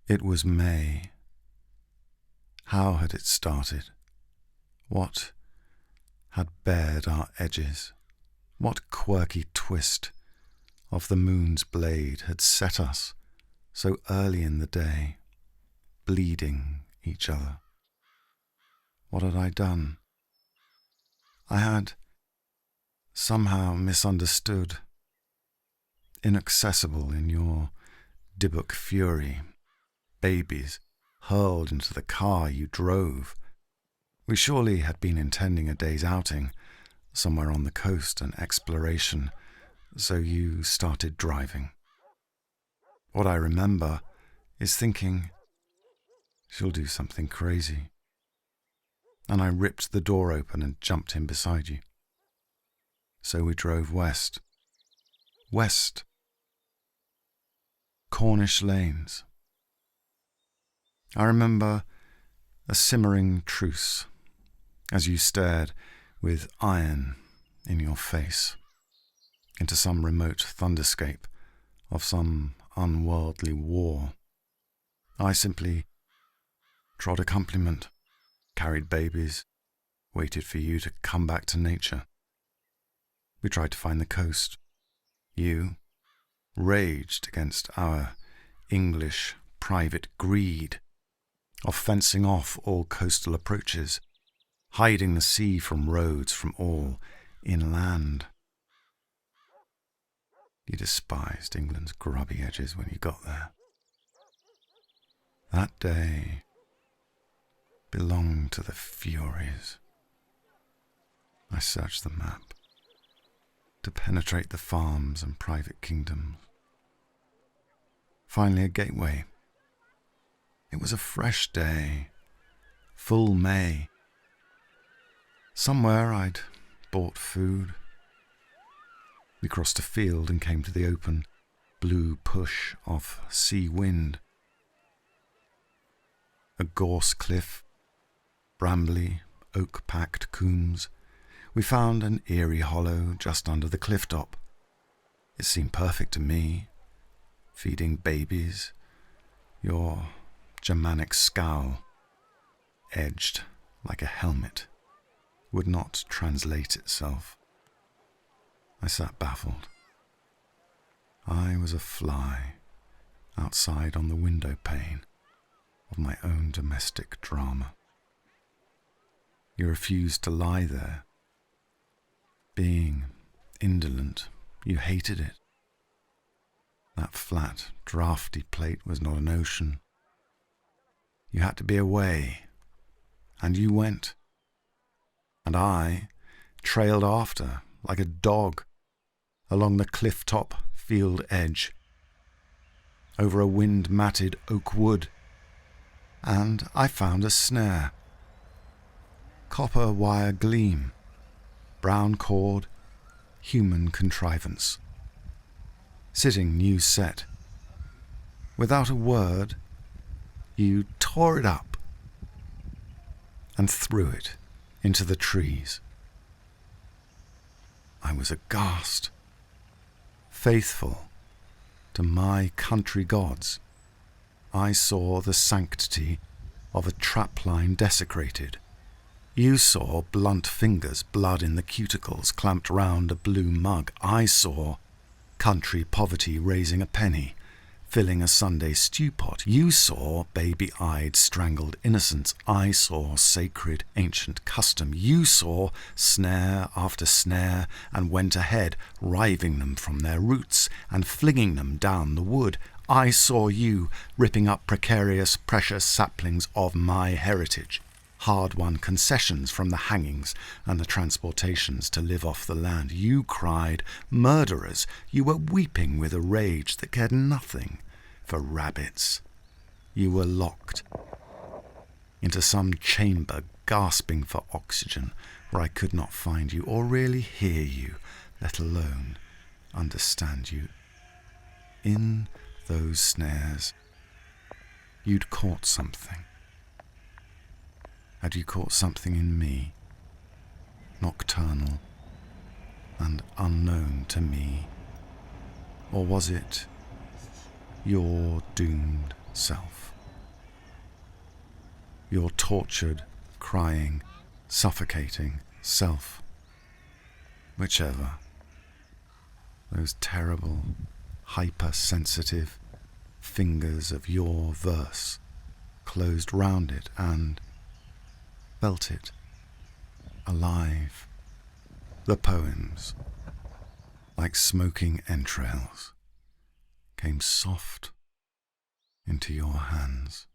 It was May. How had it started? What had bared our edges? What quirky twist of the moon's blade had set us so early in the day, bleeding each other? What had I done? I had somehow misunderstood, inaccessible in your Dybbuk fury, babies hurled into the car you drove. We surely had been intending a day's outing, somewhere on the coast, an exploration, so you started driving. What I remember is thinking, she'll do something crazy. And I ripped the door open and jumped in beside you. So we drove west. West. Cornish lanes. I remember a simmering truce as you stared with iron in your face into some remote thunderscape of some unworldly war. I simply trod accompaniment, carried babies, waited for you to come back to nature. We tried to find the coast. You raged against our English private greed of fencing off all coastal approaches, hiding the sea from roads, from all inland. You despised England's grubby edges when you got there. That day belonged to the Furies. I searched the map to penetrate the farms and private kingdoms. Finally a gateway. It was a fresh day, full May. Somewhere I'd bought food. We crossed a field and came to the open, blue push of sea wind. A gorse cliff, brambly, oak-packed coombs. We found an eerie hollow just under the cliff top. It seemed perfect to me, feeding babies, your Germanic scowl, edged like a helmet, would not translate itself. I sat baffled. I was a fly outside on the window pane of my own domestic drama. You refused to lie there. Being indolent, you hated it. That flat, draughty plate was not an ocean. You had to be away, and you went. And I trailed after like a dog along the cliff-top field edge, over a wind-matted oak wood, and I found a snare. Copper wire gleam, brown cord, human contrivance. Sitting new set. Without a word, you tore it up and threw it into the trees. I was aghast. Faithful to my country gods, I saw the sanctity of a trapline desecrated. You saw blunt fingers, blood in the cuticles clamped round a blue mug. I saw country poverty raising a penny, filling a Sunday stew pot. You saw baby-eyed strangled innocence. I saw sacred ancient custom. You saw snare after snare and went ahead, riving them from their roots and flinging them down the wood. I saw you ripping up precarious, precious saplings of my heritage, hard-won concessions from the hangings and the transportations to live off the land. You cried, murderers. You were weeping with a rage that cared nothing for rabbits. You were locked into some chamber, gasping for oxygen, where I could not find you or really hear you, let alone understand you. In those snares, you'd caught something. Had you caught something in me, nocturnal and unknown to me? Or was it your doomed self? your tortured, crying, suffocating self. Whichever. Those terrible, hypersensitive fingers of your verse closed round it and felt it alive. The poems, like smoking entrails, came soft into your hands.